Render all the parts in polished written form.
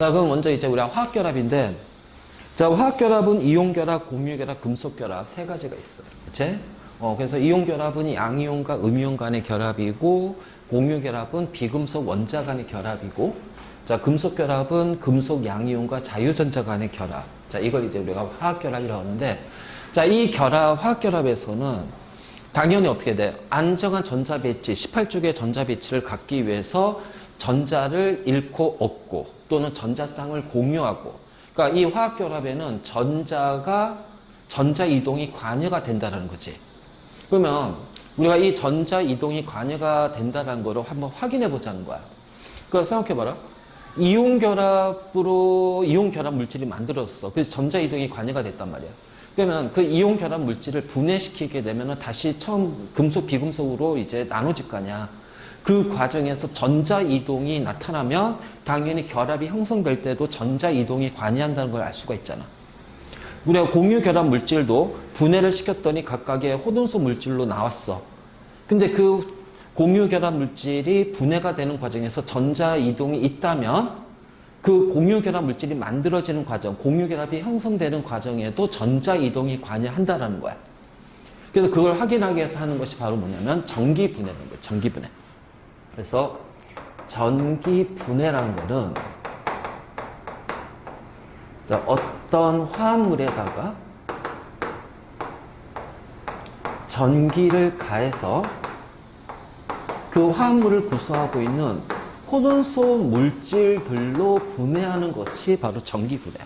자, 그럼 먼저 이제 우리가 화학결합인데, 자, 화학결합은 이온결합, 공유결합, 금속결합 세 가지가 있어요. 그치? 그래서 이온결합은 양이온과 음이온 간의 결합이고, 공유결합은 비금속 원자 간의 결합이고, 자, 금속결합은 금속 양이온과 자유전자 간의 결합. 자, 이걸 이제 우리가 화학결합이라고 하는데, 자, 이 화학결합에서는 당연히 어떻게 돼? 안정한 전자 배치, 18쪽의 전자 배치를 갖기 위해서 전자를 잃고 얻고, 또는 전자쌍을 공유하고, 그러니까 이 화학결합에는 전자 이동이 관여가 된다는 거지. 그러면 우리가 이 전자 이동이 관여가 된다는 거를 한번 확인해 보자는 거야. 그러니까 생각해봐라. 이온결합 물질이 만들어졌어. 그래서 전자 이동이 관여가 됐단 말이야. 그러면 그 이온결합 물질을 분해시키게 되면 다시 처음 금속 비금속으로 이제 나눠질 거 아니야. 그 과정에서 전자 이동이 나타나면 당연히 결합이 형성될 때도 전자 이동이 관여한다는 걸 알 수가 있잖아. 우리가 공유 결합 물질도 분해를 시켰더니 각각의 호돈소 물질로 나왔어. 근데 그 공유 결합 물질이 분해가 되는 과정에서 전자 이동이 있다면 그 공유 결합 물질이 만들어지는 과정, 공유 결합이 형성되는 과정에도 전자 이동이 관여한다라는 거야. 그래서 그걸 확인하기 위해서 하는 것이 바로 뭐냐면 전기분해라는 거야. 전기분해. 그래서 전기분해라는 거는 어떤 화합물에다가 전기를 가해서 그 화합물을 구성하고 있는 호돈소 물질들로 분해하는 것이 바로 전기분해.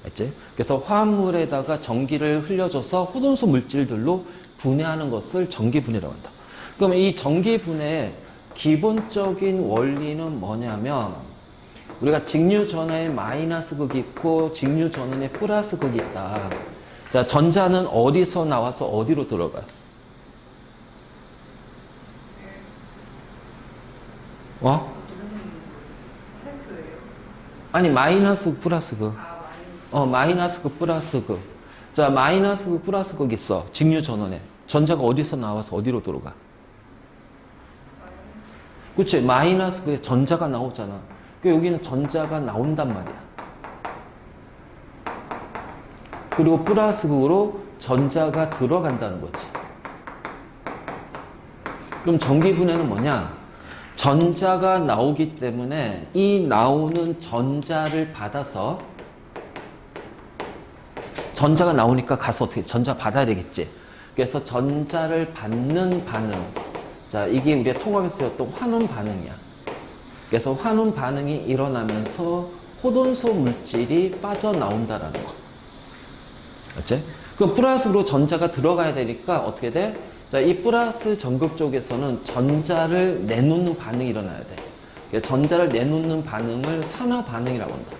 알지? 그래서 화합물에다가 전기를 흘려줘서 호돈소 물질들로 분해하는 것을 전기분해라고 한다. 그러면 이 전기분해의 기본적인 원리는 뭐냐면 우리가 직류전원에 마이너스 극이 있고 직류전원에 플러스 극이 있다. 자, 전자는 어디서 나와서 어디로 들어가요? 아니, 마이너스 극, 플러스 극. 마이너스 극, 플러스 극. 자, 마이너스 극, 플러스 극 있어. 직류전원에. 전자가 어디서 나와서 어디로 들어가? 그치? 마이너스 극에 전자가 나오잖아. 여기는 전자가 나온단 말이야. 그리고 플러스 극으로 전자가 들어간다는 거지. 그럼 전기분해는 뭐냐? 전자가 나오기 때문에 이 나오는 전자를 받아서 전자가 나오니까 가서 어떻게 전자 받아야 되겠지. 그래서 전자를 받는 반응. 자, 이게 우리가 통합에서 배웠던 환원 반응이야. 그래서 환원 반응이 일어나면서 호돈소 물질이 빠져나온다라는 거. 맞지? 그럼 플러스로 전자가 들어가야 되니까 어떻게 돼? 자, 이 플러스 전극 쪽에서는 전자를 내놓는 반응이 일어나야 돼. 전자를 내놓는 반응을 산화 반응이라고 한다.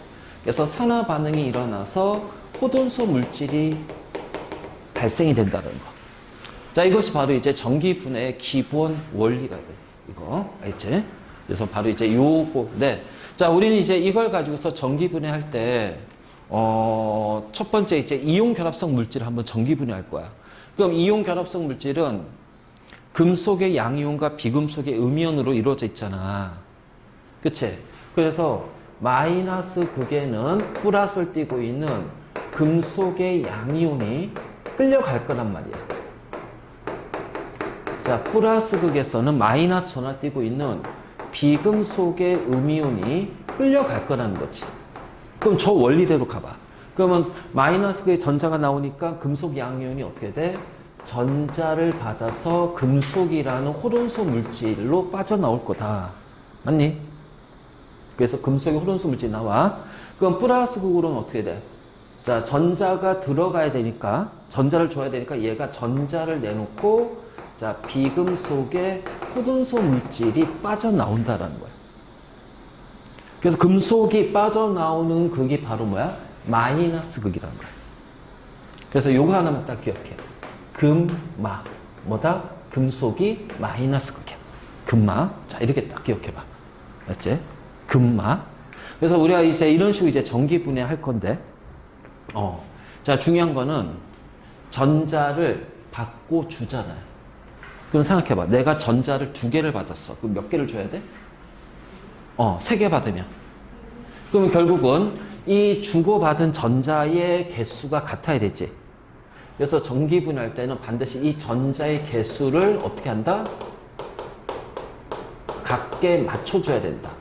그래서 산화 반응이 일어나서 호돈소 물질이 발생이 된다는 거. 자, 이것이 바로 이제 전기분해의 기본 원리가 돼. 이거. 알지? 그래서 바로 이제 요거. 네. 자, 우리는 이제 이걸 가지고서 전기분해 할 때, 첫 번째 이제 이온 결합성 물질을 한번 전기분해 할 거야. 그럼 이온 결합성 물질은 금속의 양이온과 비금속의 음이온으로 이루어져 있잖아. 그치? 그래서 마이너스 극에는 플러스를 띠고 있는 금속의 양이온이 끌려갈 거란 말이야. 자, 플러스 극에서는 마이너스 전화 띄고 있는 비금속의 음이온이 끌려갈 거라는 거지. 그럼 저 원리대로 가봐. 그러면 마이너스 극에 전자가 나오니까 금속 양이온이 어떻게 돼? 전자를 받아서 금속이라는 호돈소 물질로 빠져나올 거다. 맞니? 그래서 금속의 호돈소 물질이 나와. 그럼 플러스 극으로는 어떻게 돼? 자, 전자가 들어가야 되니까, 전자를 줘야 되니까 얘가 전자를 내놓고 자, 비금속의 호돈소 물질이 빠져나온다라는 거야. 그래서 금속이 빠져나오는 극이 바로 뭐야? 마이너스 극이라는 거야. 그래서 요거 하나만 딱 기억해. 금마. 뭐다? 금속이 마이너스 극이야. 금마. 자, 이렇게 딱 기억해봐. 맞지? 금마. 그래서 우리가 이제 이런 식으로 이제 전기분해 할 건데, 자, 중요한 거는 전자를 받고 주잖아요. 그럼 생각해봐. 내가 전자를 2개를 받았어. 그럼 몇 개를 줘야 돼? 3개 받으면. 그러면 결국은 이 주고받은 전자의 개수가 같아야 되지. 그래서 전기분해할 때는 반드시 이 전자의 개수를 어떻게 한다? 같게 맞춰줘야 된다.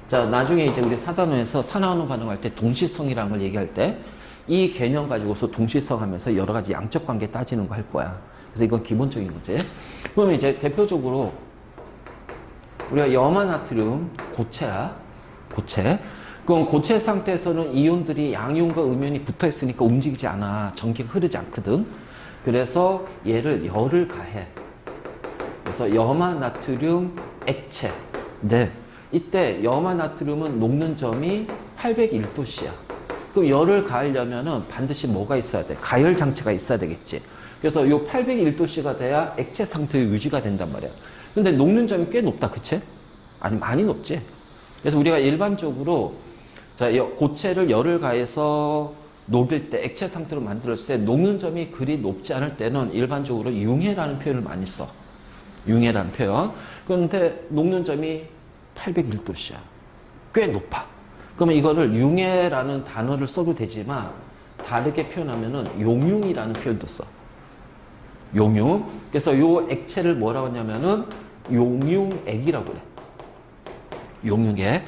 자, 나중에 이제 우리 사단원에서 산화원호 반응할 때 동시성이라는 걸 얘기할 때 이 개념 가지고서 동시성 하면서 여러 가지 양적 관계 따지는 거 할 거야. 그래서 이건 기본적인 거지. 그러면 이제 대표적으로 우리가 염화나트륨 고체야. 고체. 그럼 고체 상태에서는 이온들이 양이온과 음이온이 붙어 있으니까 움직이지 않아. 전기가 흐르지 않거든. 그래서 얘를 열을 가해. 그래서 염화나트륨 액체. 네. 이때 염화나트륨은 녹는 점이 801도씨야. 그럼 열을 가하려면은 반드시 뭐가 있어야 돼? 가열 장치가 있어야 되겠지. 그래서 요 801도씨가 돼야 액체 상태 유지가 된단 말이야. 근데 녹는 점이 꽤 높다, 그치? 아니, 많이 높지. 그래서 우리가 일반적으로 자, 고체를 열을 가해서 녹일 때, 액체 상태로 만들었을 때 녹는 점이 그리 높지 않을 때는 일반적으로 융해라는 표현을 많이 써. 융해라는 표현. 그런데 녹는 점이 801도씨야. 꽤 높아. 그러면 이거를 융해라는 단어를 써도 되지만 다르게 표현하면은 용융이라는 표현도 써. 용융. 그래서 요 액체를 뭐라고 하냐면은 용융액이라고 그래. 용융액.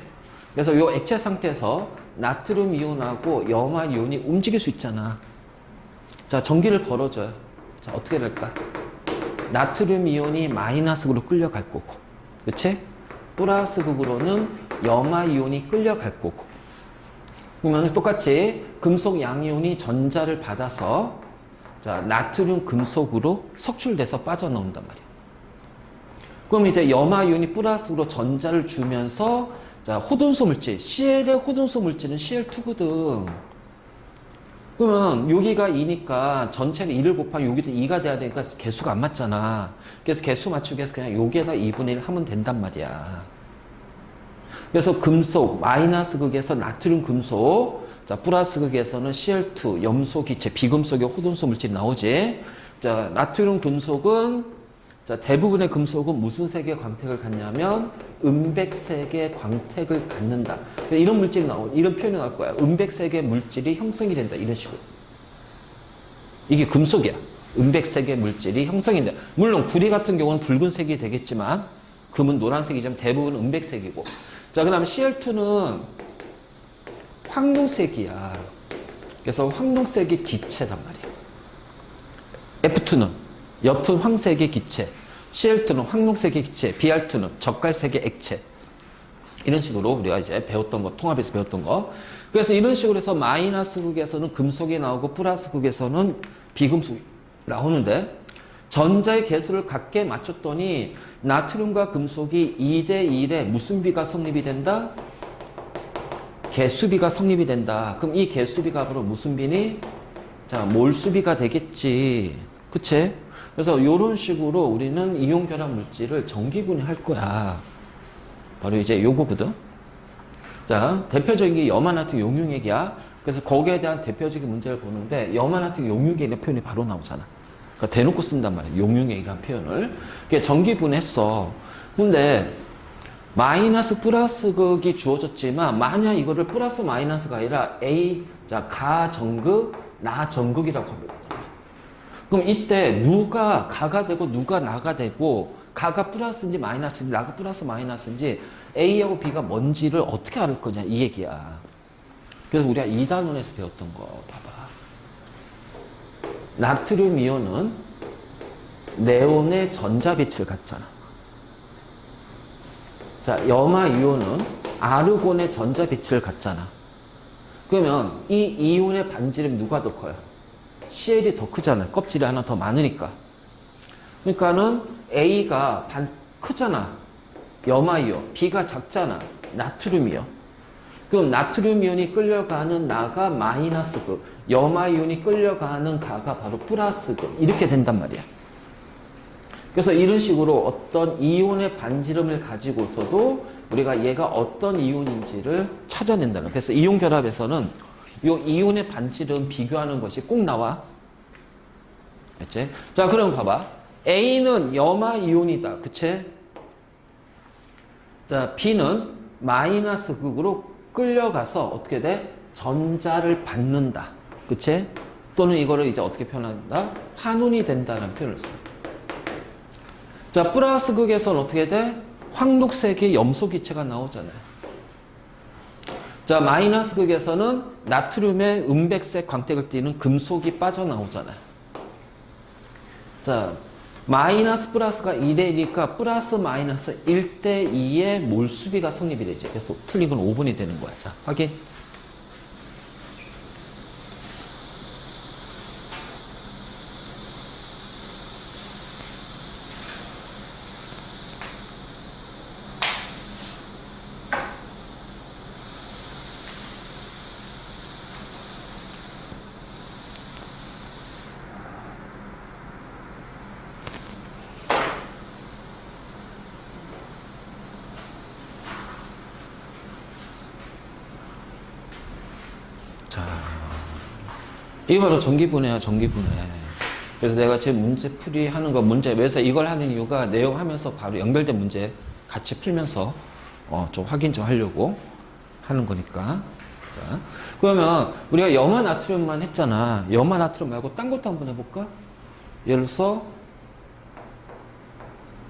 그래서 요 액체 상태에서 나트륨 이온하고 염화 이온이 움직일 수 있잖아. 자, 전기를 걸어줘요. 자, 어떻게 될까? 나트륨 이온이 마이너스극으로 끌려갈 거고, 그치? 플러스 극으로는 염화 이온이 끌려갈 거고. 그러면 똑같이 금속 양이온이 전자를 받아서 자, 나트륨 금속으로 석출돼서 빠져나온단 말이야. 그럼 이제 염화 이온이 플러스로 전자를 주면서 자, 호돈소 물질, CL의 호돈소 물질은 CL2거든. 그러면 여기가 2니까 전체가 2를 곱하면 여기도 2가 돼야 되니까 개수가 안 맞잖아. 그래서 개수 맞추기 위해서 그냥 여기에다 2분의 1 하면 된단 말이야. 그래서 금속, 마이너스 극에서 나트륨 금속, 자, 플러스 극에서는 CL2, 염소 기체, 비금속의 호돈소 물질이 나오지. 자, 나트륨 금속은, 자, 대부분의 금속은 무슨 색의 광택을 갖냐면, 은백색의 광택을 갖는다. 이런 물질이 이런 표현이 나올 거야. 은백색의 물질이 형성이 된다. 이런 식으로. 이게 금속이야. 은백색의 물질이 형성이 된다. 물론, 구리 같은 경우는 붉은색이 되겠지만, 금은 노란색이지만 대부분 은백색이고. 자, 그 다음에 CL2는 황동색이야. 그래서 황동색이 기체란 말이야. F2는 옅은 황색의 기체. CL2는 황동색의 기체. Br2는 젓갈색의 액체. 이런 식으로 우리가 이제 배웠던 거, 통합에서 배웠던 거. 그래서 이런 식으로 해서 마이너스 극에서는 금속이 나오고 플러스 극에서는 비금속이 나오는데 전자의 개수를 같게 맞췄더니 나트륨과 금속이 2대1에 무슨 비가 성립이 된다? 개수비가 성립이 된다. 그럼 이 개수비가 바로 무슨 비니? 자, 몰수비가 되겠지. 그치? 그래서 이런 식으로 우리는 이온 결합 물질을 전기분해할 거야. 바로 이제 요거거든. 자, 대표적인 게 염화나트륨 용융액이야. 그래서 거기에 대한 대표적인 문제를 보는데 염화나트륨 용융액이라는 표현이 바로 나오잖아. 그러니까 대놓고 쓴단 말이야. 용융액이라는 표현을. 그게 전기분해했어. 근데 마이너스 플러스 극이 주어졌지만 만약 이거를 플러스 마이너스가 아니라 A, 자, 가 전극, 나 전극이라고 합니다. 그럼 이때 누가 가가 되고 누가 나가 되고 가가 플러스인지 마이너스인지 나가 플러스 마이너스인지 A하고 B가 뭔지를 어떻게 알 거냐 이 얘기야. 그래서 우리가 2단원에서 배웠던 거 봐봐. 나트륨 이온은 네온의 전자빛을 갖잖아. 자, 염화 이온은 아르곤의 전자빛을 갖잖아. 그러면 이 이온의 반지름 누가 더 커요? CL이 더 크잖아요. 껍질이 하나 더 많으니까. 그러니까는 A가 크잖아. 염화 이온. B가 작잖아. 나트륨 이온. 그럼 나트륨 이온이 끌려가는 나가 마이너스 극. 염화 이온이 끌려가는 가가 바로 플러스 극. 이렇게 된단 말이야. 그래서 이런 식으로 어떤 이온의 반지름을 가지고서도 우리가 얘가 어떤 이온인지를 찾아낸다는 거예요. 그래서 이온 결합에서는 이 이온의 반지름 비교하는 것이 꼭 나와. 그치? 자, 그럼 봐봐. A는 염화 이온이다. 그치? 자, B는 마이너스 극으로 끌려가서 어떻게 돼? 전자를 받는다. 그치? 또는 이거를 이제 어떻게 표현한다? 환원이 된다는 표현을 써. 자, 플러스 극에서는 어떻게 돼? 황록색의 염소 기체가 나오잖아요. 자, 마이너스 극에서는 나트륨의 은백색 광택을 띠는 금속이 빠져나오잖아요. 자, 마이너스 플러스가 2대1이니까 플러스 마이너스 1대2의 몰수비가 성립이 되지. 그래서 틀린 건 5분이 되는 거야. 자, 확인. 이게 바로 전기분해야, 전기분해. 그래서 내가 제 문제 풀이 하는 거, 그래서 이걸 하는 이유가 내용 하면서 바로 연결된 문제 같이 풀면서, 좀 확인 좀 하려고 하는 거니까. 자, 그러면 우리가 염화 나트륨만 했잖아. 염화 나트륨 말고 딴 것도 한번 해볼까? 예를 들어서,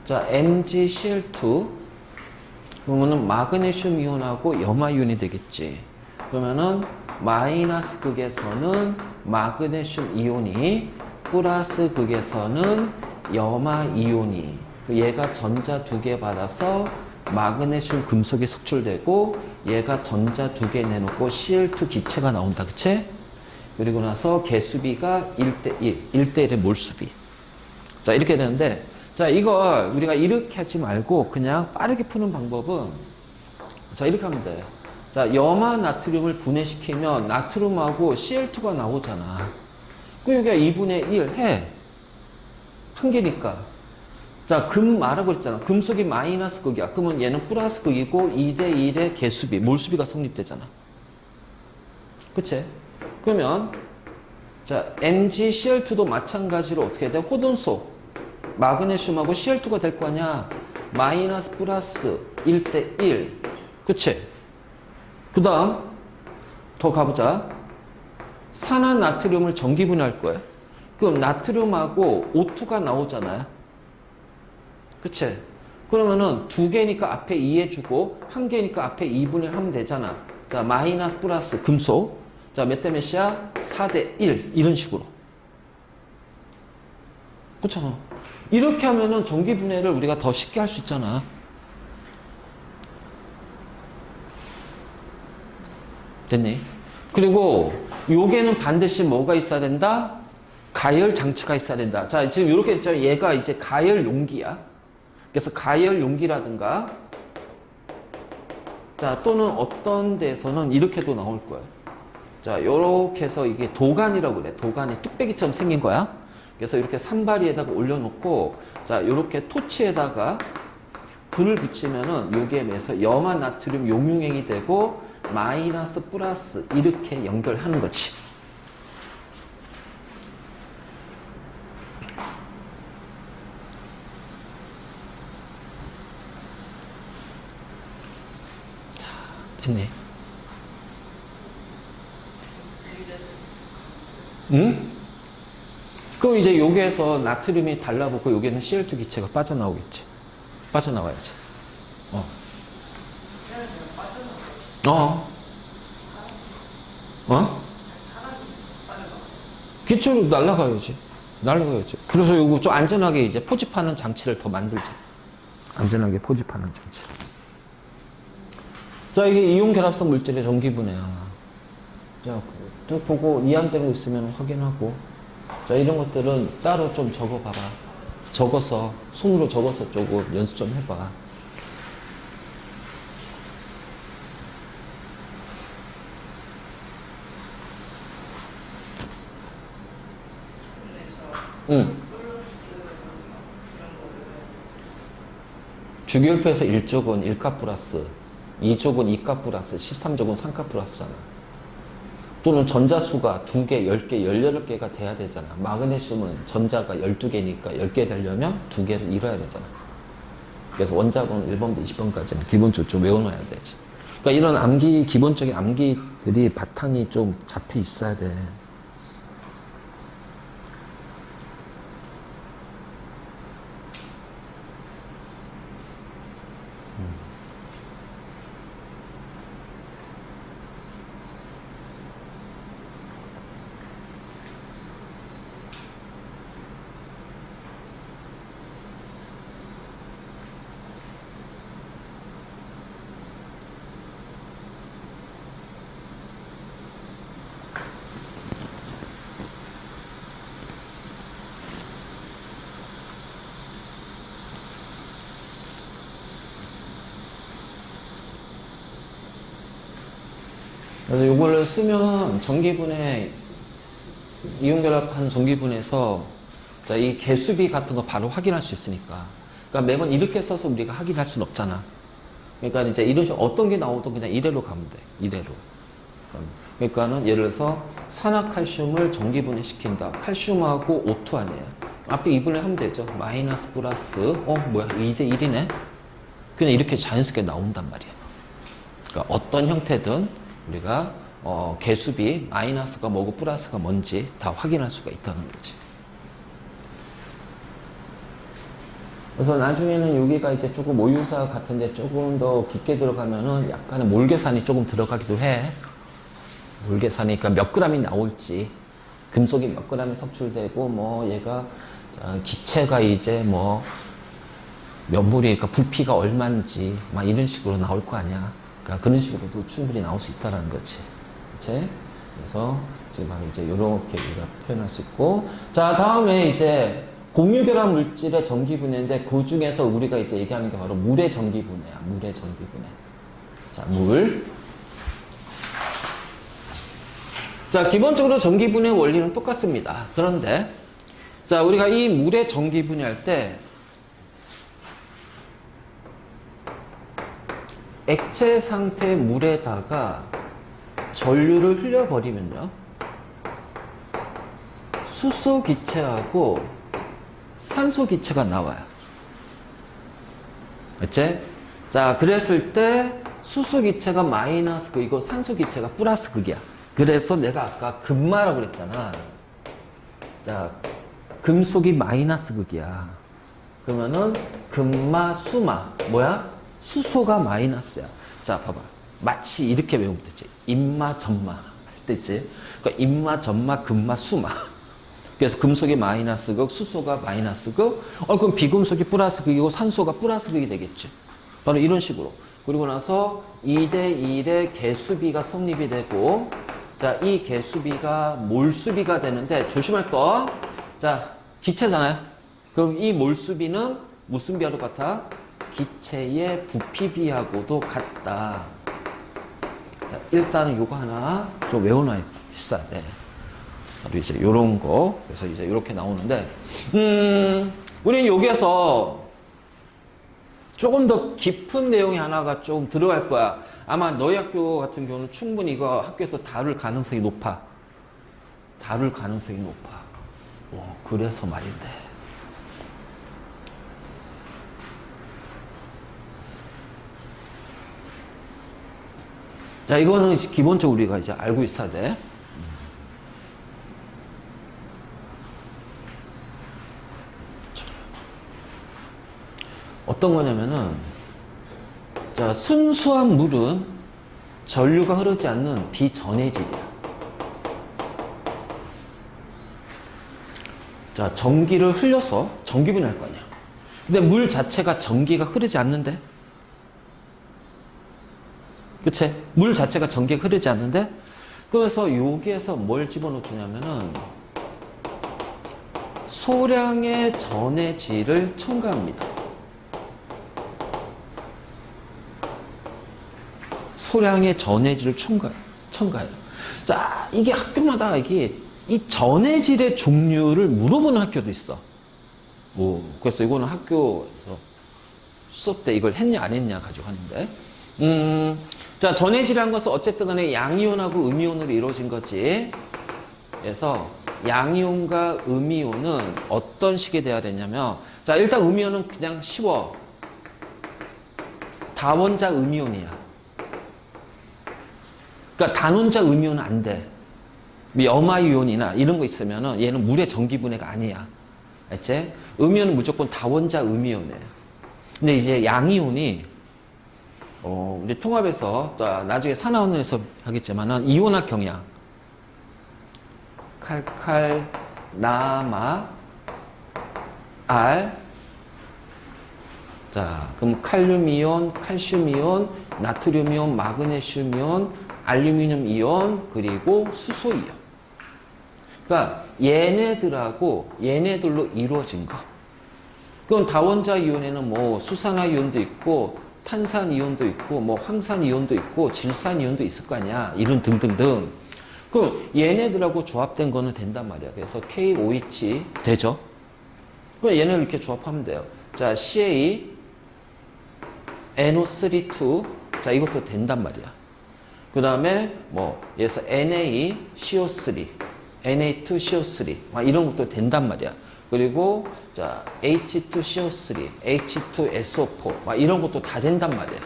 자, MgCl2. 그러면은 마그네슘 이온하고 염화 이온이 되겠지. 그러면은 마이너스 극에서는 마그네슘 이온이, 플러스 극에서는 염화 이온이, 얘가 전자 2개 받아서 마그네슘 금속이 석출되고 얘가 전자 2개 내놓고 Cl2 기체가 나온다. 그치? 그리고 나서 개수비가 1대1, 1대1의 몰수비. 자, 이렇게 되는데, 자, 이걸 우리가 이렇게 하지 말고 그냥 빠르게 푸는 방법은, 자, 이렇게 하면 돼. 자, 염화 나트륨을 분해시키면 나트륨하고 Cl2가 나오잖아. 그 여기가 2분의 1 해. 한 개니까. 자, 금 말하고 있잖아. 금속이 마이너스 극이야. 그러면 얘는 플러스 극이고 2대1의 개수비, 몰수비가 성립되잖아. 그치? 그러면, 자, MgCl2도 마찬가지로 어떻게 돼? 호돈소. 마그네슘하고 Cl2가 될 거 아니야. 마이너스 플러스 1대1. 그치? 그 다음 더 가보자. 산화 나트륨을 전기분해할 거야. 그럼 나트륨하고 O2가 나오잖아요. 그치? 그러면은 2개니까 앞에 2 해주고 1개니까 앞에 2분의 하면 되잖아. 자, 마이너스 플러스 금속. 자, 몇 대 몇이야? 4대1. 이런 식으로. 그렇잖아. 이렇게 하면은 전기분해를 우리가 더 쉽게 할 수 있잖아. 됐니? 그리고 요게는 반드시 뭐가 있어야 된다? 가열 장치가 있어야 된다. 자, 지금 이렇게 했잖아요. 얘가 이제 가열 용기야. 그래서 가열 용기라든가, 자, 또는 어떤 데서는 이렇게도 나올 거야. 자, 요렇게 해서 이게 도관이라고 그래. 도관이 뚝배기처럼 생긴 거야. 그래서 이렇게 산바리에다가 올려놓고, 자, 요렇게 토치에다가 불을 붙이면은 요게 매서 염화 나트륨 용융행이 되고, 마이너스 플러스 이렇게 연결하는 거지. 자, 됐네. 응? 그럼 이제 여기에서 나트륨이 달라붙고 여기는 Cl2 기체가 빠져나오겠지. 빠져나와야지. 기초로 날아가야지. 날아가야지. 그래서 이거 좀 안전하게 이제 포집하는 장치를 더 만들자. 안전하게 포집하는 장치. 자, 이게 이온 결합성 물질의 전기분해야. 자, 쭉 보고 이해되고 있으면 확인하고. 자, 이런 것들은 따로 좀 적어봐라. 적어서, 손으로 적어서 조금 연습 좀 해봐. 응. 주기율표에서 1족은 1값 플러스, 2족은 2값 플러스, 13족은 3값 플러스잖아. 또는 전자수가 2개, 10개, 18개가 돼야 되잖아. 마그네슘은 전자가 12개니까 10개 되려면 2개를 잃어야 되잖아. 그래서 원자번호 1번부터 20번까지는 기본적으로 좀 외워놔야 되지. 그러니까 이런 암기, 기본적인 암기들이 바탕이 좀 잡혀 있어야 돼. 그래서 이거를 쓰면 전기분해, 이온결합한 전기분해에서 자, 이 개수비 같은 거 바로 확인할 수 있으니까. 그러니까 매번 이렇게 써서 우리가 확인할 수는 없잖아. 그러니까 이제 이런 식으로 어떤 게 나오든 그냥 이래로 가면 돼. 이래로. 그러니까는 예를 들어서 산화칼슘을 전기분해 시킨다. 칼슘하고 O2 아니에요. 앞에 2분해 하면 되죠. 마이너스 플러스, 뭐야, 2대 1이네? 그냥 이렇게 자연스럽게 나온단 말이야. 그러니까 어떤 형태든 우리가 개수비 마이너스가 뭐고 플러스가 뭔지 다 확인할 수가 있다는 거지. 그래서 나중에는 여기가 이제 조금 오유사 같은데 조금 더 깊게 들어가면은 약간의 몰 계산이 조금 들어가기도 해. 몰 계산이니까 몇 그램이 나올지, 금속이 몇 그램이 섭출되고, 뭐 얘가 기체가 이제 뭐 몇 몰이니까 부피가 얼마인지 막 이런 식으로 나올 거 아니야. 그러니까 그런 식으로도 충분히 나올 수 있다는 거지. 그치? 그래서 지금 이제 이렇게 우리가 표현할 수 있고. 자, 다음에 이제 공유결합 물질의 전기분해인데 그 중에서 우리가 이제 얘기하는 게 바로 물의 전기분해야. 물의 전기분해. 자, 물. 자, 기본적으로 전기분해 원리는 똑같습니다. 그런데 자, 우리가 이 물의 전기분해할 때 액체 상태 물에다가 전류를 흘려버리면요, 수소 기체하고 산소 기체가 나와요. 그치? 자, 그랬을 때 수소 기체가 마이너스 극이고 산소 기체가 플러스 극이야. 그래서 내가 아까 금마라고 그랬잖아. 자, 금속이 마이너스 극이야. 그러면은 금마, 수마. 뭐야? 수소가 마이너스야. 자, 봐봐. 마치 이렇게 외우면 되지. 인마, 전마. 할 때 있지. 그러니까 인마, 전마, 금마, 수마. 그래서 금속이 마이너스 극, 수소가 마이너스 극. 그럼 비금속이 플러스 극이고 산소가 플러스 극이 되겠지. 바로 이런 식으로. 그리고 나서 2대 1의 개수비가 성립이 되고, 자, 이 개수비가 몰수비가 되는데 조심할 거. 자, 기체잖아요. 그럼 이 몰수비는 무슨 비하고 같아? 기체의 부피비하고도 같다. 자, 일단은 요거 하나 좀 외워놔야 있어야 돼. 바로 이제 요런 거. 그래서 이제 요렇게 나오는데, 우리는 여기에서 조금 더 깊은 내용이 하나가 좀 들어갈 거야. 아마 너희 학교 같은 경우는 충분히 이거 학교에서 다룰 가능성이 높아. 다룰 가능성이 높아. 그래서 말인데. 자, 이거는 기본적으로 우리가 이제 알고 있어야 돼. 어떤 거냐면은, 자, 순수한 물은 전류가 흐르지 않는 비전해질이야. 자, 전기를 흘려서 전기분해할 거 아니야. 근데 물 자체가 전기가 흐르지 않는데? 그치? 물 자체가 전기가 흐르지 않는데? 그래서 여기에서 뭘 집어넣냐면은 소량의 전해질을 첨가합니다. 소량의 전해질을 첨가해요. 자, 이게 학교마다 이게 이 전해질의 종류를 물어보는 학교도 있어. 그래서 이거는 학교에서 수업 때 이걸 했냐 안 했냐 가지고 하는데, 자, 전해질이란 것은 어쨌든 간에 양이온하고 음이온으로 이루어진 거지. 그래서 양이온과 음이온은 어떤 식이 돼야 되냐면, 자, 일단 음이온은 그냥 쉬워. 다원자 음이온이야. 그러니까 단원자 음이온은 안 돼. 염화이온이나 이런 거 있으면은 얘는 물의 전기분해가 아니야. 알지? 음이온은 무조건 다원자 음이온이에요. 근데 이제 양이온이 이제 통합해서 또 나중에 산화원에서 하겠지만은 이온학 경향. 칼칼, 나마, 알. 자, 그럼 칼륨이온, 칼슘이온, 나트륨이온, 마그네슘이온, 알루미늄 이온, 그리고 수소이온. 그러니까 얘네들로 이루어진 거. 그럼 다원자 이온에는 뭐 수산화 이온도 있고 탄산 이온도 있고 뭐 황산 이온도 있고 질산 이온도 있을 거 아니야. 이런 등등등. 그럼 얘네들하고 조합된 거는 된단 말이야. 그래서 KOH 되죠. 그럼 얘네를 이렇게 조합하면 돼요. 자, CA NO32. 자, 이것도 된단 말이야. 그 다음에 뭐 여기서 NaCO3, Na2CO3 이런 것도 된단 말이야. 그리고 자 H2CO3, H2SO4 이런 것도 다 된단 말이야.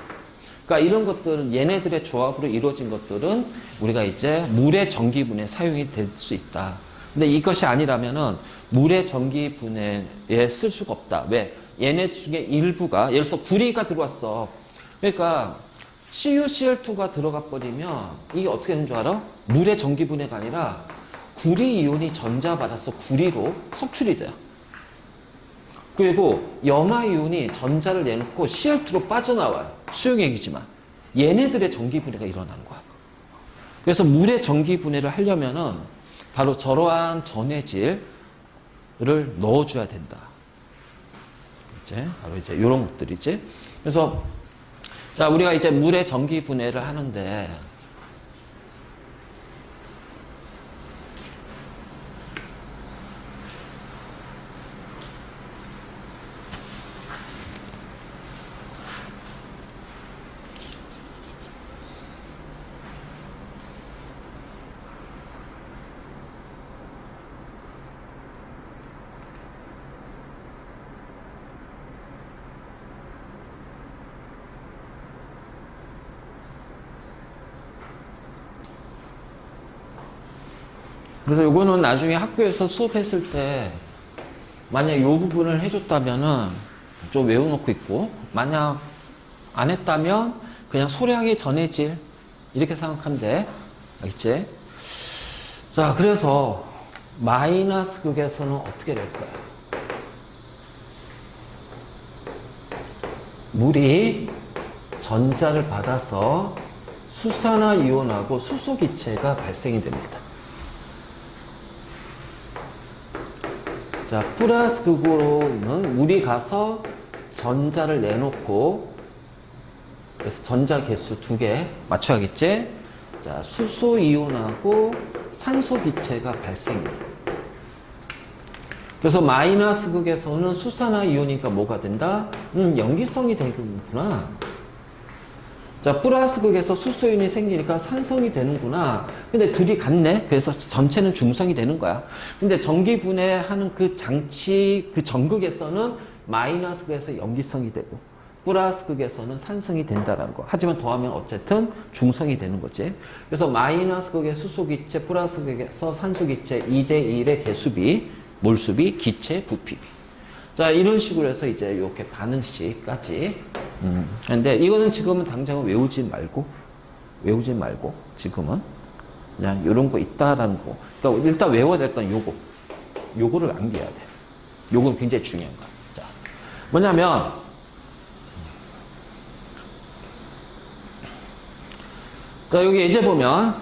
그러니까 이런 것들은 얘네들의 조합으로 이루어진 것들은 우리가 이제 물의 전기분해 사용이 될 수 있다. 근데 이것이 아니라면은 물의 전기분해에 쓸 수가 없다. 왜? 얘네 중에 일부가 예를 들어서 구리가 들어왔어. 그러니까 CuCl2가 들어가 버리면 이게 어떻게 되는 줄 알아? 물의 전기분해가 아니라 구리 이온이 전자받아서 구리로 속출이 돼요. 그리고 염화 이온이 전자를 내놓고 Cl2로 빠져나와요. 수용액이지만 얘네들의 전기분해가 일어나는 거야. 그래서 물의 전기분해를 하려면은 바로 저러한 전해질을 넣어줘야 된다. 이제 바로 이제 이런 것들이지. 그래서 자, 우리가 이제 물의 전기 분해를 하는데, 그래서 요거는 나중에 학교에서 수업했을 때 만약 요 부분을 해줬다면은 좀 외워놓고 있고, 만약 안 했다면 그냥 소량의 전해질 이렇게 생각하면 돼. 알겠지? 자, 그래서 마이너스 극에서는 어떻게 될까요? 물이 전자를 받아서 수산화 이온하고 수소 기체가 발생이 됩니다. 자, 플러스 극으로는 물이 가서 전자를 내놓고, 그래서 전자 개수 2개 맞춰야겠지? 자, 수소 이온하고 산소 기체가 발생해요. 그래서 마이너스 극에서는 수산화 이온이니까 뭐가 된다? 염기성이 되는구나. 자, 플러스 극에서 수소 이온이 생기니까 산성이 되는구나. 근데 둘이 같네? 그래서 전체는 중성이 되는 거야. 근데 전기 분해하는 그 장치, 그 전극에서는 마이너스 극에서 염기성이 되고, 플러스 극에서는 산성이 된다는 거. 하지만 더하면 어쨌든 중성이 되는 거지. 그래서 마이너스 극의 수소 기체, 플러스 극에서 산소 기체 2대1의 개수비, 몰수비, 기체, 부피비. 자, 이런 식으로 해서 이제 이렇게 반응식까지. 근데 이거는 지금은 당장은 외우지 말고, 지금은. 그냥 이런 거 있다라는 거. 그러니까 일단 외워야 될 건 요거를 암기해야 돼. 요건 굉장히 중요한 거야. 자, 뭐냐면, 자, 여기 이제 보면,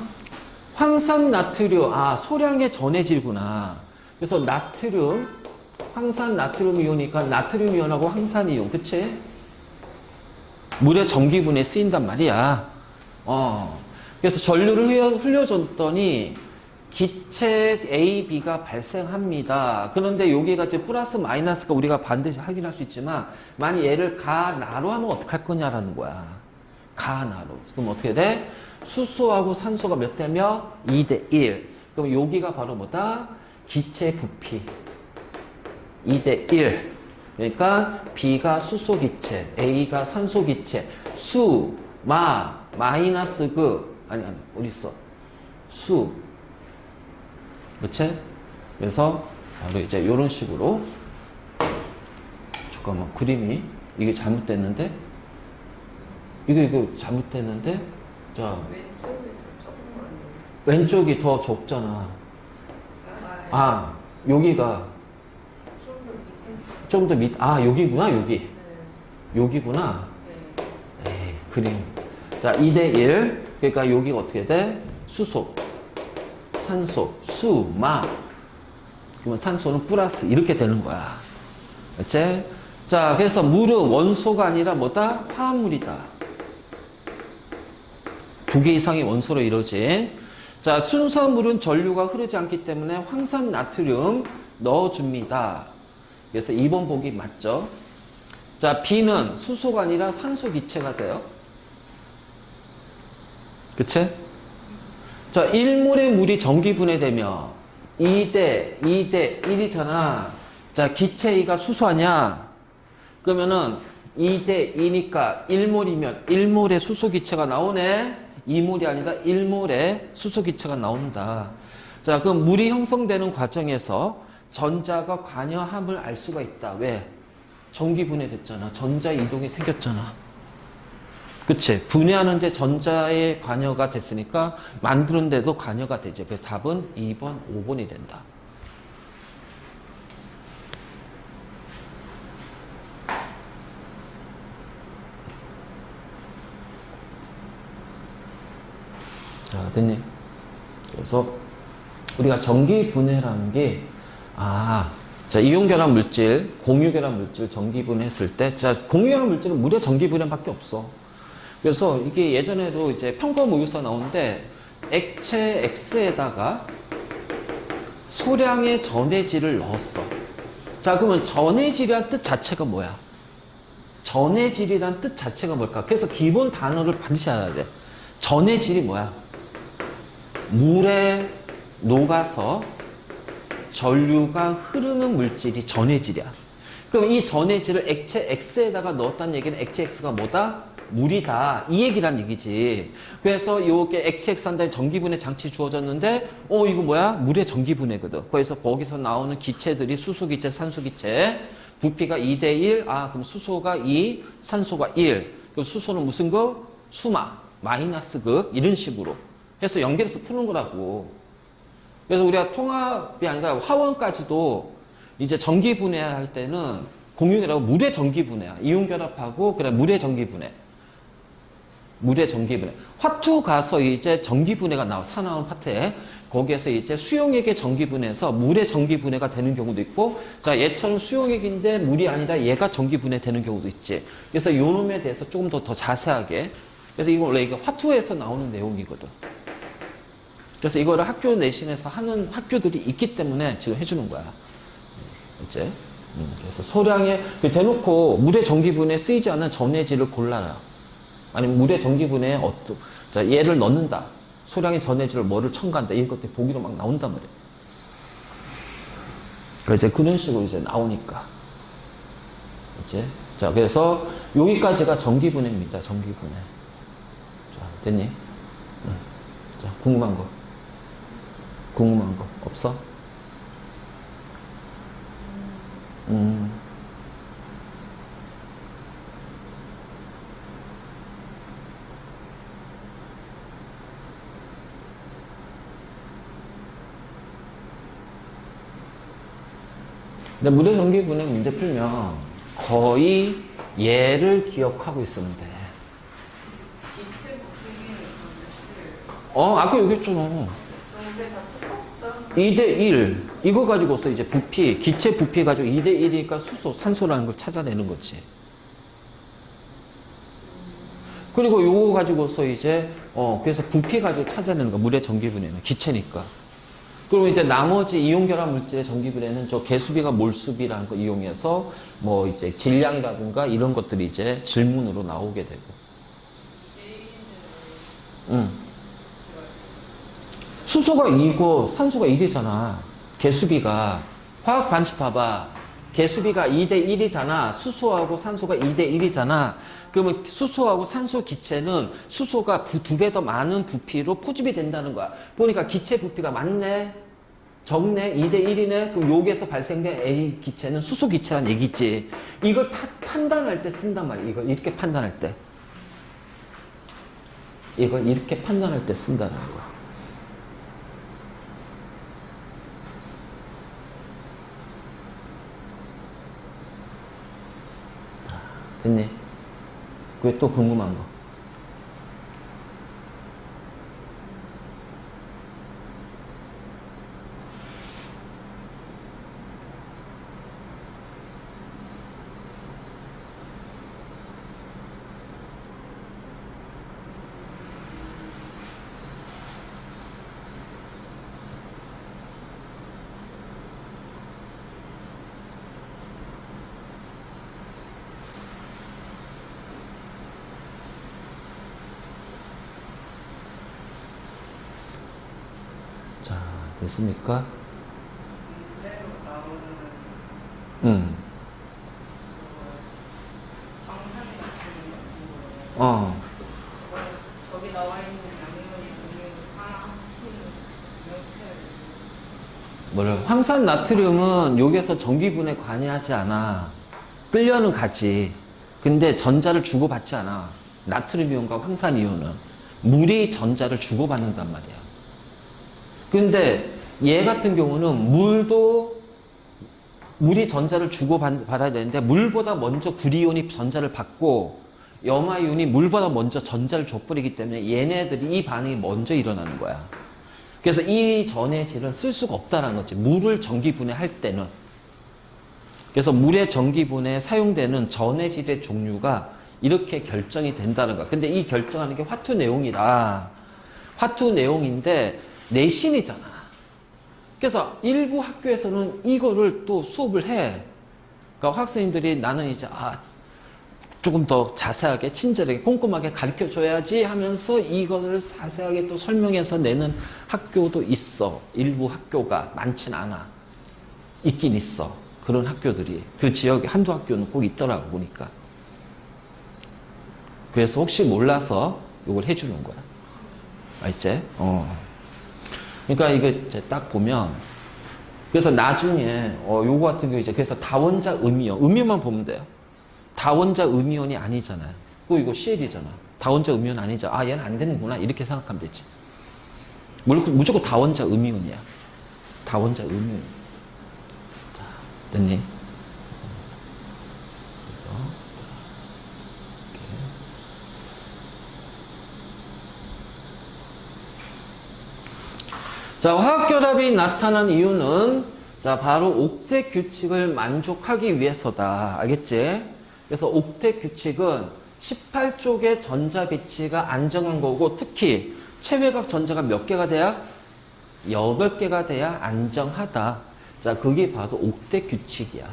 황산 나트륨, 소량의 전해질구나. 그래서 나트륨, 황산 나트륨 이온이니까 나트륨 이온하고 황산 이온, 그치? 물의 전기분해에 쓰인단 말이야. 그래서 전류를 흘려줬더니 기체 A, B가 발생합니다. 그런데 여기가 이제 플러스 마이너스가 우리가 반드시 확인할 수 있지만, 만약 얘를 가나로 하면 어떡할 거냐라는 거야. 가나로. 그럼 어떻게 돼? 수소하고 산소가 몇 대 몇? 2대1. 그럼 여기가 바로 뭐다? 기체 부피. 2대1. 그러니까 B가 수소 기체, A가 산소 기체, 마이너스 극, 아니, 어디 있어? 수. 그치? 그래서 바로 이제 이런 식으로 잠깐만 그림이 이게 잘못됐는데 이거 잘못됐는데 자 왼쪽이 더 좁잖아. 아 여기가 좀 더 밑, 아 여기구나 여기 여기구나. 에이, 그림. 자 2대1 그러니까 여기가 어떻게 돼? 수소 산소 수마 그러면 산소는 플러스 이렇게 되는 거야. 그치? 자, 그래서 물은 원소가 아니라 뭐다? 화합물이다. 2개 이상의 원소로 이루어진. 자, 순수물은 전류가 흐르지 않기 때문에 황산 나트륨 넣어줍니다. 그래서 2번 보기 맞죠? 자, B는 수소가 아니라 산소 기체가 돼요. 그치? 자, 1몰의 물이 전기 분해되면 2대 1이잖아. 자, 기체 E가 수소 아니야? 그러면은 2대 2니까 1몰이면 1몰의 수소 기체가 나오네? 2몰이 아니라 1몰의 수소 기체가 나온다. 자, 그럼 물이 형성되는 과정에서 전자가 관여함을 알 수가 있다. 왜? 전기 분해됐잖아. 전자 이동이 생겼잖아. 그치? 분해하는데 전자의 관여가 됐으니까 만드는데도 관여가 되지. 그래서 답은 2번, 5번이 된다. 자, 됐니? 그래서 우리가 전기 분해라는 게, 자, 이온결합 물질, 공유결합 물질 전기 분해했을 때, 자, 공유결합 물질은 무려 전기 분해밖에 없어. 그래서 이게 예전에도 이제 평범 우유서 나오는데, 액체 X에다가 소량의 전해질을 넣었어. 자, 그러면 전해질이란 뜻 자체가 뭐야? 전해질이란 뜻 자체가 뭘까? 그래서 기본 단어를 반드시 알아야 돼. 전해질이 뭐야? 물에 녹아서 전류가 흐르는 물질이 전해질이야. 그럼 이 전해질을 액체 X에다가 넣었다는 얘기는 액체 X가 뭐다? 물이다. 이 얘기란 얘기지. 그래서 이게 액체 X 한 다음에 전기분해 장치 주어졌는데 이거 뭐야? 물의 전기분해거든. 그래서 거기서 나오는 기체들이 수소기체, 산소기체. 부피가 2대1. 그럼 수소가 2, 산소가 1. 그럼 수소는 무슨 거? 수마, 마이너스 극 이런 식으로 해서 연결해서 푸는 거라고. 그래서 우리가 통합이 아니라 화원까지도 이제 전기분해할 때는 공유결합하고 물의 전기분해야. 이온결합하고 그래 물의 전기분해. 물의 전기분해. 화투 가서 이제 전기분해가 나와. 사나운 파트에. 거기에서 이제 수용액의 전기분해에서 물의 전기분해가 되는 경우도 있고, 자, 얘처럼 수용액인데 물이 아니라 얘가 전기분해 되는 경우도 있지. 그래서 요 놈에 대해서 조금 더 자세하게. 그래서 이거 원래 이게 화투에서 나오는 내용이거든. 그래서 이거를 학교 내신에서 하는 학교들이 있기 때문에 지금 해주는 거야. 이제. 그래서 소량의, 대놓고 물의 전기분해에 쓰이지 않는 전해질을 골라라. 아니면 물의 전기분해에 자, 얘를 넣는다. 소량의 전해질을 뭐를 첨가한다. 이런 것들이 보기로 막 나온단 말이야. 이제 그런 식으로 이제 나오니까. 이제. 자, 그래서 여기까지가 전기분해입니다. 전기분해. 자, 됐니? 자, 궁금한 거. 궁금한 거 없어? 근데 물의 전기분해 문제 풀면 거의 얘를 기억하고 있으면 돼. 기체 부피는 아까 여기 했잖아. 2대1. 이거 가지고서 이제 부피, 기체 부피 가지고 2대1이니까 수소, 산소라는 걸 찾아내는 거지. 그리고 요거 가지고서 이제, 그래서 부피 가지고 찾아내는 거. 물의 전기분해는. 기체니까. 그리고 이제 나머지 이온결합 물질의 전기분해는 저 개수비가 몰수비라는 거 이용해서 뭐 이제 질량이라든가 이런 것들이 이제 질문으로 나오게 되고. 수소가 2고 산소가 1이잖아. 개수비가. 화학 반지 봐봐. 개수비가 2대1이잖아. 수소하고 산소가 2대1이잖아. 그러면 수소하고 산소 기체는 수소가 두 배 더 많은 부피로 포집이 된다는 거야. 보니까 기체 부피가 많네? 적네? 2대 1이네? 그럼 여기에서 발생된 A 기체는 수소 기체란 얘기지. 이걸 판단할 때 쓴단 말이야. 이걸 이렇게 판단할 때. 이걸 이렇게 판단할 때 쓴다는 거야. 됐니? 그게 또 궁금한 거. 자, 됐습니까? 문제로 나오는 응. 방사능 같은 거. 어. 저기 나와 있는 양면이 있는 하나 합치는 명체를. 뭐를? 황산 나트륨은 여기에서 전기분해 관여하지 않아. 끌려는 가지. 근데 전자를 주고받지 않아. 나트륨 이온과 황산 이온은. 물이 전자를 주고받는단 말이야. 근데 얘 같은 경우는 물이 전자를 주고받아야 되는데 물보다 먼저 구리온이 전자를 받고 염화이온이 물보다 먼저 전자를 줘버리기 때문에 얘네들이 이 반응이 먼저 일어나는 거야. 그래서 이 전해질은 쓸 수가 없다는 거지. 물을 전기분해할 때는. 그래서 물의 전기분해에 사용되는 전해질의 종류가 이렇게 결정이 된다는 거야. 근데 이 결정하는 게 화투 내용이라. 화투 내용인데 내신이잖아. 그래서 일부 학교에서는 이거를 또 수업을 해. 그러니까 학생들이 나는 이제 조금 더 자세하게 친절하게 꼼꼼하게 가르쳐 줘야지 하면서 이거를 자세하게 또 설명해서 내는 학교도 있어. 일부 학교가 많진 않아. 있긴 있어. 그런 학교들이. 그 지역에 한두 학교는 꼭 있더라고 보니까. 그래서 혹시 몰라서 이걸 해주는 거야. 알지? 그러니까 이게 이제 딱 보면 그래서 나중에 요거 같은 경우 이제 그래서 다원자 음이온 음이온만 보면 돼요. 다원자 음이온이 아니잖아요. 이거 CL이잖아. 다원자 음이온 아니죠. 얘는 안 되는구나 이렇게 생각하면 되지. 무조건 다원자 음이온이야. 다원자 음이온. 자, 됐니? 자, 화학결합이 나타난 이유는 자, 바로 옥텟 규칙을 만족하기 위해서다. 알겠지? 그래서 옥텟 규칙은 18쪽의 전자 배치가 안정한 거고 특히 최외곽 전자가 몇 개가 돼야? 8개가 돼야 안정하다. 자, 그게 바로 옥텟 규칙이야.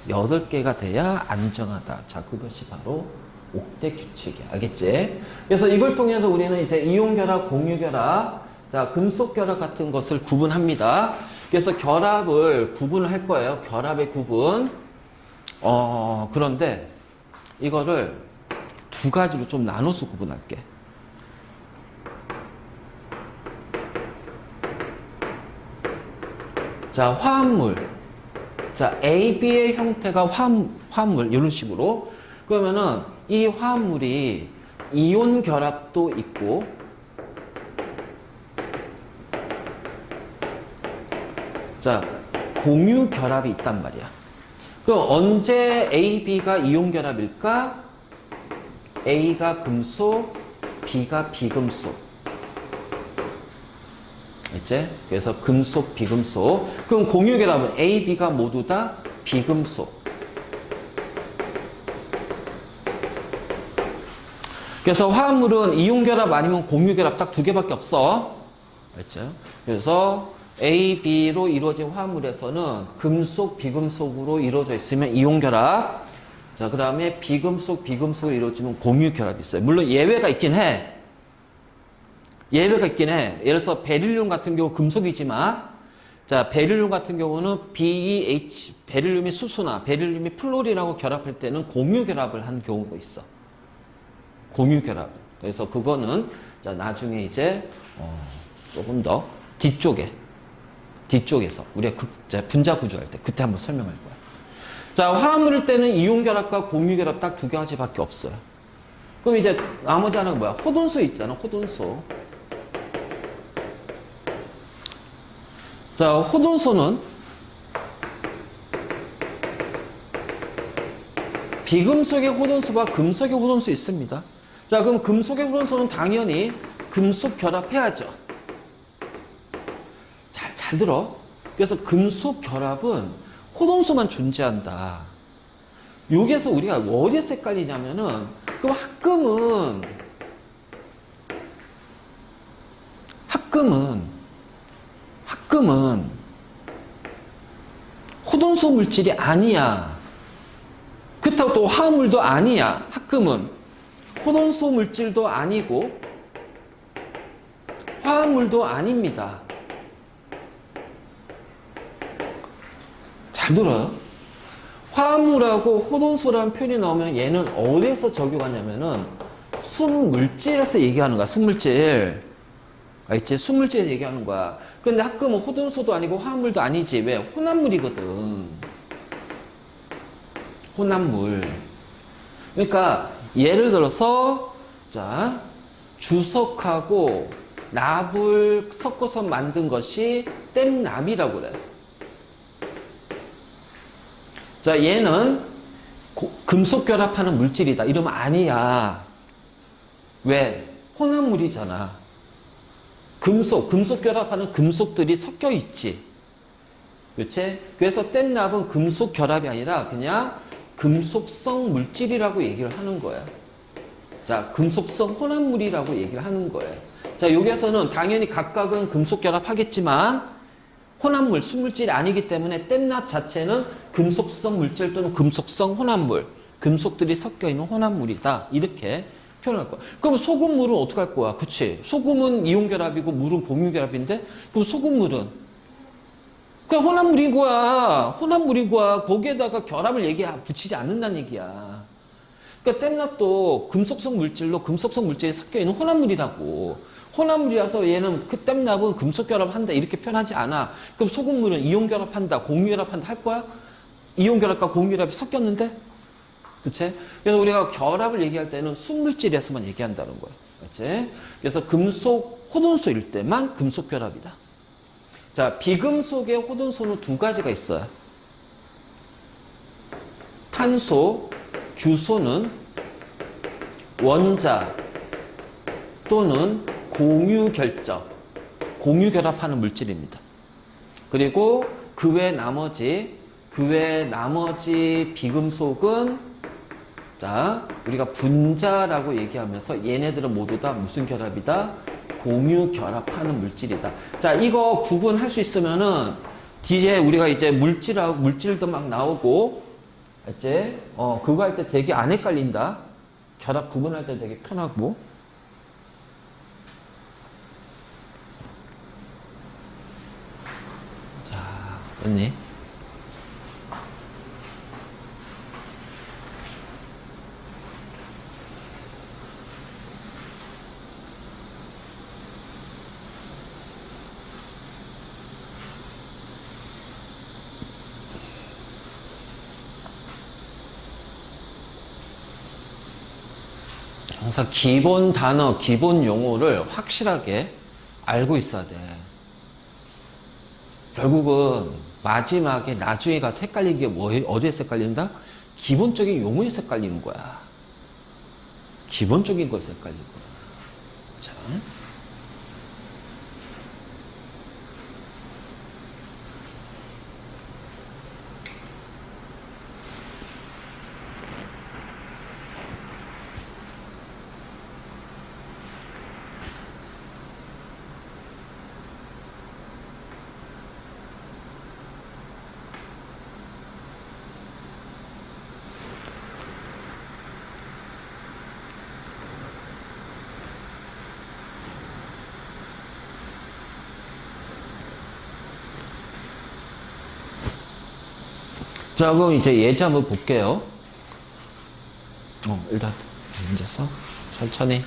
8개가 돼야 안정하다. 자, 그것이 바로 옥텟 규칙이야. 알겠지? 그래서 이걸 통해서 우리는 이제 이온결합, 공유결합, 자, 금속결합 같은 것을 구분합니다. 그래서 결합을 구분을 할 거예요. 결합의 구분. 그런데 이거를 두 가지로 좀 나눠서 구분할게. 자, 화합물. 자, A, B의 형태가 화합물, 이런 식으로. 그러면은 이 화합물이 이온 결합도 있고, 자, 공유 결합이 있단 말이야. 그럼 언제 A, B가 이온 결합일까? A가 금속, B가 비금속. 알지? 그래서 금속, 비금속. 그럼 공유 결합은 A, B가 모두 다 비금속. 그래서 화합물은 이온 결합 아니면 공유 결합 딱 두 개밖에 없어. 알죠? 그래서 A, B로 이루어진 화합물에서는 금속, 비금속으로 이루어져 있으면 이온 결합. 자, 그 다음에 비금속, 비금속으로 이루어지면 공유 결합이 있어요. 물론 예외가 있긴 해. 예외가 있긴 해. 예를 들어서 베릴륨 같은 경우 금속이지만, 자, 베릴륨 같은 경우는 BeH, 베릴륨이 수소나 베릴륨이 플로리라고 결합할 때는 공유 결합을 한 경우도 있어. 공유결합. 그래서 그거는 자, 나중에 이제 조금 더 뒤쪽에서 우리가 분자 구조할 때 그때 한번 설명할 거야. 자, 화합물일 때는 이온결합과 공유결합 딱 두 가지밖에 없어요. 그럼 이제 나머지 하나가 뭐야? 호돈소 있잖아, 호돈소. 자, 호돈소는 비금속의 호돈소와 금속의 호돈소 있습니다. 자, 그럼 금속의 호돈소는 당연히 금속 결합해야죠. 잘 들어. 그래서 금속 결합은 호돈소만 존재한다. 여기에서 우리가 어디에서 헷갈리냐면은, 그럼 합금은 호돈소 물질이 아니야. 그렇다고 또 화합물도 아니야. 합금은 호돈소 물질도 아니고 화합물도 아닙니다. 잘 들어요. 화합물하고 호돈소라는 표현이 나오면 얘는 어디에서 적용하냐면은 순물질에서 얘기하는 거야. 순물질. 알겠지? 순물질에서 얘기하는 거야. 근데 합금은 호돈소도 아니고 화합물도 아니지. 왜? 혼합물이거든. 혼합물. 그러니까 예를 들어서 자, 주석하고 납을 섞어서 만든 것이 땜납이라고 그래. 자, 얘는 금속 결합하는 물질이다. 이러면 아니야. 왜? 혼합물이잖아. 금속 결합하는 금속들이 섞여 있지. 그렇지? 그래서 땜납은 금속 결합이 아니라 그냥 금속성 물질이라고 얘기를 하는 거야. 자, 금속성 혼합물이라고 얘기를 하는 거예요. 자, 여기에서는 당연히 각각은 금속 결합하겠지만 혼합물, 순물질이 아니기 때문에 땜납 자체는 금속성 물질 또는 금속성 혼합물, 금속들이 섞여 있는 혼합물이다. 이렇게 표현할 거야. 그럼 소금물은 어떻게 할 거야? 그치? 소금은 이온결합이고 물은 공유결합인데, 그럼 소금물은? 그 혼합물인 거야. 혼합물인 거야. 거기에다가 결합을 붙이지 않는다는 얘기야. 그러니까 땜납도 금속성 물질로 금속성 물질이 섞여 있는 혼합물이라고. 혼합물이라서 얘는 그 땜납은 금속 결합한다 이렇게 표현하지 않아. 그럼 소금물은 이온 결합한다, 공유 결합한다 할 거야? 이온 결합과 공유 결합이 섞였는데, 그렇지? 그래서 우리가 결합을 얘기할 때는 순물질에서만 얘기한다는 거야, 그렇지? 그래서 금속 호돈소일 때만 금속 결합이다. 자, 비금속의 호돈소는 두 가지가 있어요. 탄소, 규소는 원자 또는 공유 결합하는 물질입니다. 그리고 그 외 나머지 비금속은 자, 우리가 분자라고 얘기하면서 얘네들은 모두 다 무슨 결합이다? 공유 결합하는 물질이다. 자, 이거 구분할 수 있으면은 뒤에 우리가 이제 물질도 막 나오고 이제 그거 할 때 되게 안 헷갈린다. 결합 구분할 때 되게 편하고. 됐니? 항상 기본 단어, 기본 용어를 확실하게 알고 있어야 돼. 결국은 마지막에 나중에 가서 헷갈리는 게 어디에서 헷갈린다? 기본적인 용어에서 헷갈리는 거야. 기본적인 것에서 헷갈리는 거야. 자. 자, 그럼 이제 예제 한번 볼게요. 일단 문제 써. 자. 천천히.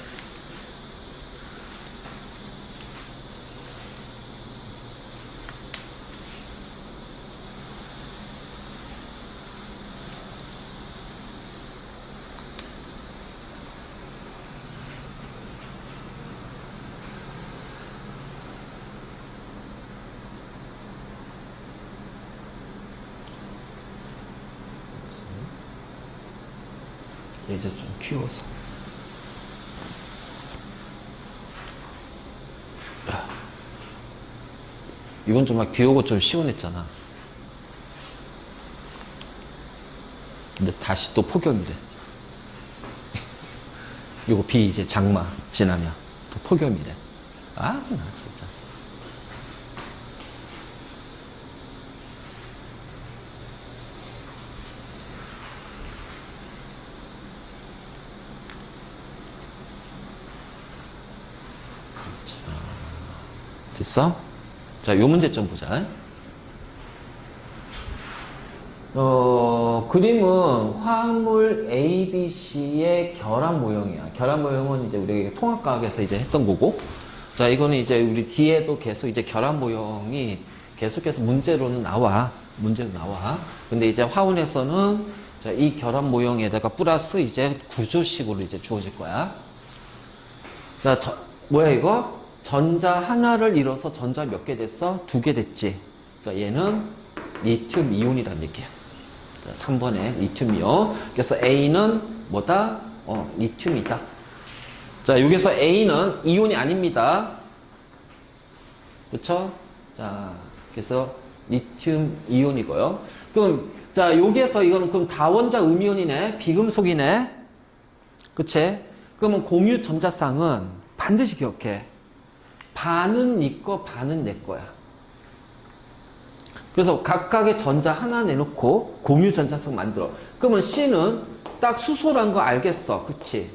이제 좀 키워서. 야, 이건 좀 막 비오고 좀 시원했잖아. 근데 다시 또 폭염이래. 요거 비 이제 장마 지나면 또 폭염이래. 아, 나 진짜. 됐어? 자, 요 문제 좀 보자. 그림은 화합물 A, B, C의 결합 모형이야. 결합 모형은 이제 우리 통합과학에서 이제 했던 거고. 자, 이거는 이제 우리 뒤에도 계속 이제 결합 모형이 계속해서 문제로는 나와. 문제로 나와. 근데 이제 화원에서는 자, 이 결합 모형에다가 플러스 이제 구조식으로 이제 주어질 거야. 자, 뭐야 이거? 전자 하나를 잃어서 전자 몇 개 됐어? 2개 됐지. 그러니까 얘는 리튬 이온이란 얘기야. 자, 3번에 리튬 이온. 그래서 A는 뭐다? 리튬이다. 자, 여기서 A는 이온이 아닙니다. 그쵸? 자, 그래서 리튬 이온이고요. 그럼, 자, 여기에서 이거는 그럼 다원자 음이온이네? 비금속이네? 그치? 그러면 공유 전자쌍은 반드시 기억해. 반은 네 거, 반은 내 거야. 그래서 각각의 전자 하나 내놓고 공유 전자쌍 만들어. 그러면 C는 딱 수소란 거 알겠어. 그치?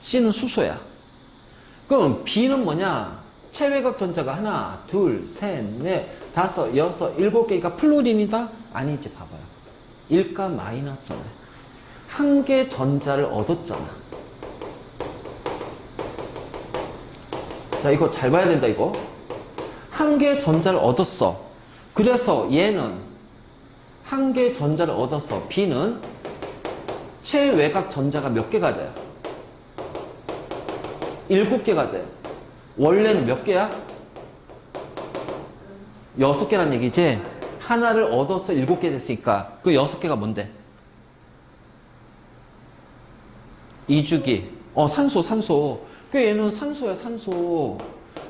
C는 수소야. 그럼 B는 뭐냐? 체외각 전자가 하나, 둘, 셋, 넷, 다섯, 여섯, 일곱 개니까 플로린이다? 아니지, 봐봐요. 1가 마이너스잖아. 한 개 전자를 얻었잖아. 자, 이거 잘 봐야 된다, 이거. 한 개의 전자를 얻었어. 그래서 얘는 한 개의 전자를 얻었어. B는 체외각 전자가 몇 개가 돼요? 7개가 돼요. 원래는 몇 개야? 6개란 얘기지? 하나를 얻어서 7개 됐으니까 그 6개가 뭔데? 이주기. 산소. 그 얘는 산소야, 산소.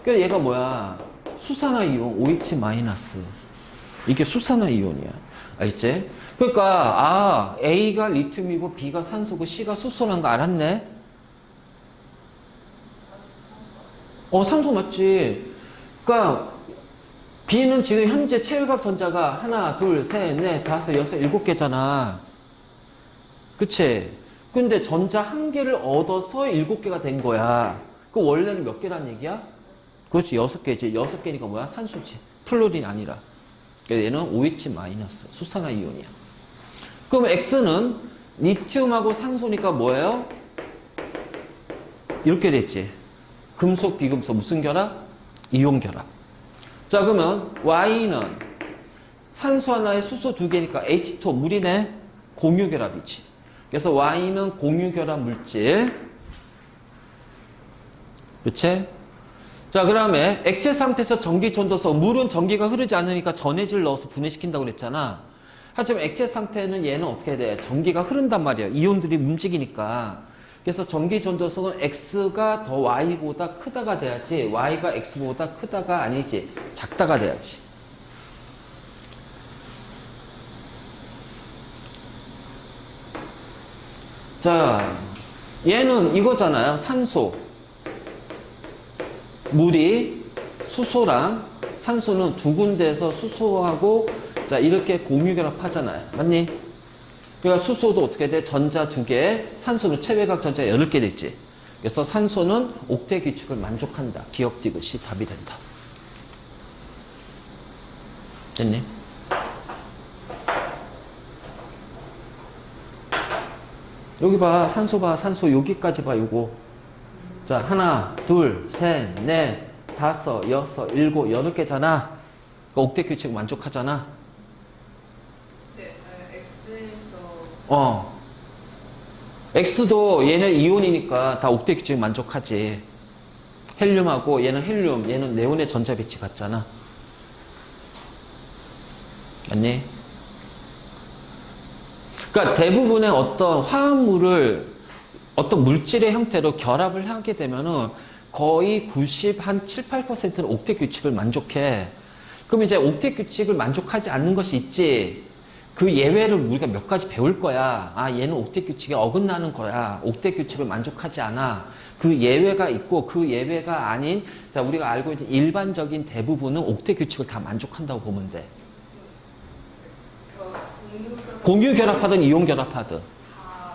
그 얘가 뭐야? 수산화이온, OH 마이너스. 이게 수산화이온이야. 알겠지? 그러니까, A가 리튬이고, B가 산소고, C가 수소라는 거 알았네? 산소 맞지? 그러니까, B는 지금 현재 체외각 전자가 하나, 둘, 셋, 넷, 다섯, 여섯, 7개잖아. 그치? 근데 전자 한 개를 얻어서 7개가 된 거야. 그 원래는 몇 개란 얘기야? 그렇지, 6개지. 6개니까 뭐야? 산소지. 플로린이 아니라. 그래서 얘는 OH 마이너스. 수산화이온이야. 그럼 X는 리튬하고 산소니까 뭐예요? 이렇게 됐지. 금속, 비금속. 무슨 결합? 이온 결합. 자, 그러면 Y는 산소 하나에 수소 2개니까 H2O, 물이네? 공유 결합이지. 그래서 Y는 공유 결합 물질. 그치? 자, 그 다음에 액체 상태에서 전기 전도서. 물은 전기가 흐르지 않으니까 전해질 넣어서 분해시킨다고 그랬잖아. 하지만 액체 상태는 얘는 어떻게 돼? 전기가 흐른단 말이야. 이온들이 움직이니까. 그래서 전기 전도성은 X가 더 Y보다 크다가 돼야지, Y가 X보다 크다가 아니지, 작다가 돼야지. 자, 얘는 이거잖아요. 산소. 물이 수소랑 산소는 두 군데에서 수소하고 자, 이렇게 공유결합 하잖아요. 맞니? 그러니까 수소도 어떻게 돼? 전자 2개, 산소는 체외각 전자 8개 됐지. 그래서 산소는 옥텟 기축을 만족한다. 기억 디귿이 답이 된다. 됐니? 여기 봐. 산소 봐. 산소 여기까지 봐. 요거. 자, 하나, 둘, 셋, 넷, 다섯, 여섯, 일곱, 여덟 개잖아. 그 옥대 규칙 만족하잖아. 네, X에서 X도 얘는 이온이니까 다 옥대 규칙 만족하지. 헬륨하고 얘는 헬륨, 얘는 네온의 전자 배치 같잖아. 맞니? 그러니까 대부분의 어떤 화합물을 어떤 물질의 형태로 결합을 하게 되면은 거의 7, 8%는 옥대 규칙을 만족해. 그럼 이제 옥대 규칙을 만족하지 않는 것이 있지. 그 예외를 우리가 몇 가지 배울 거야. 아, 얘는 옥대 규칙에 어긋나는 거야. 옥대 규칙을 만족하지 않아. 그 예외가 있고 그 예외가 아닌, 자, 우리가 알고 있는 일반적인 대부분은 옥대 규칙을 다 만족한다고 보면 돼. 공유 결합하든 이온 결합하든.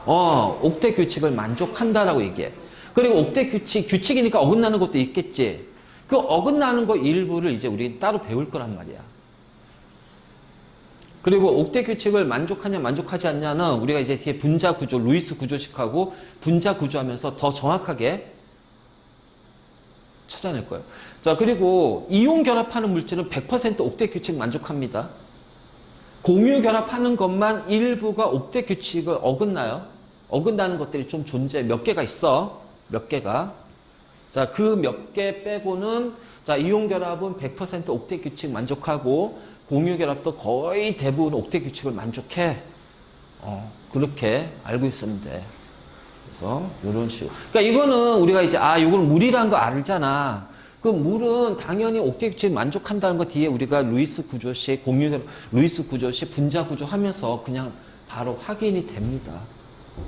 옥대 규칙을 만족한다라고 얘기해. 그리고 옥대 규칙이니까 어긋나는 것도 있겠지. 그 어긋나는 거 일부를 이제 우리 따로 배울 거란 말이야. 그리고 옥대 규칙을 만족하냐 만족하지 않냐는 우리가 이제 뒤에 분자 구조, 루이스 구조식하고 분자 구조하면서 더 정확하게 찾아낼 거예요. 자, 그리고 이온 결합하는 물질은 100% 옥대 규칙 만족합니다. 공유 결합하는 것만 일부가 옥대 규칙을 어긋나요. 어긋나는 것들이 좀 존재해. 몇 개가 있어. 몇 개가. 자, 그 몇 개 빼고는, 자, 이온 결합은 100% 옥대 규칙 만족하고, 공유 결합도 거의 대부분 옥대 규칙을 만족해. 그렇게 알고 있으면 돼. 그래서, 이런 식으로. 그러니까 이거는 우리가 이제, 이건 물이라는 거 알잖아. 그 물은 당연히 옥대 규칙 만족한다는 거 뒤에 우리가 루이스 구조식, 루이스 구조식, 분자 구조 하면서 그냥 바로 확인이 됩니다.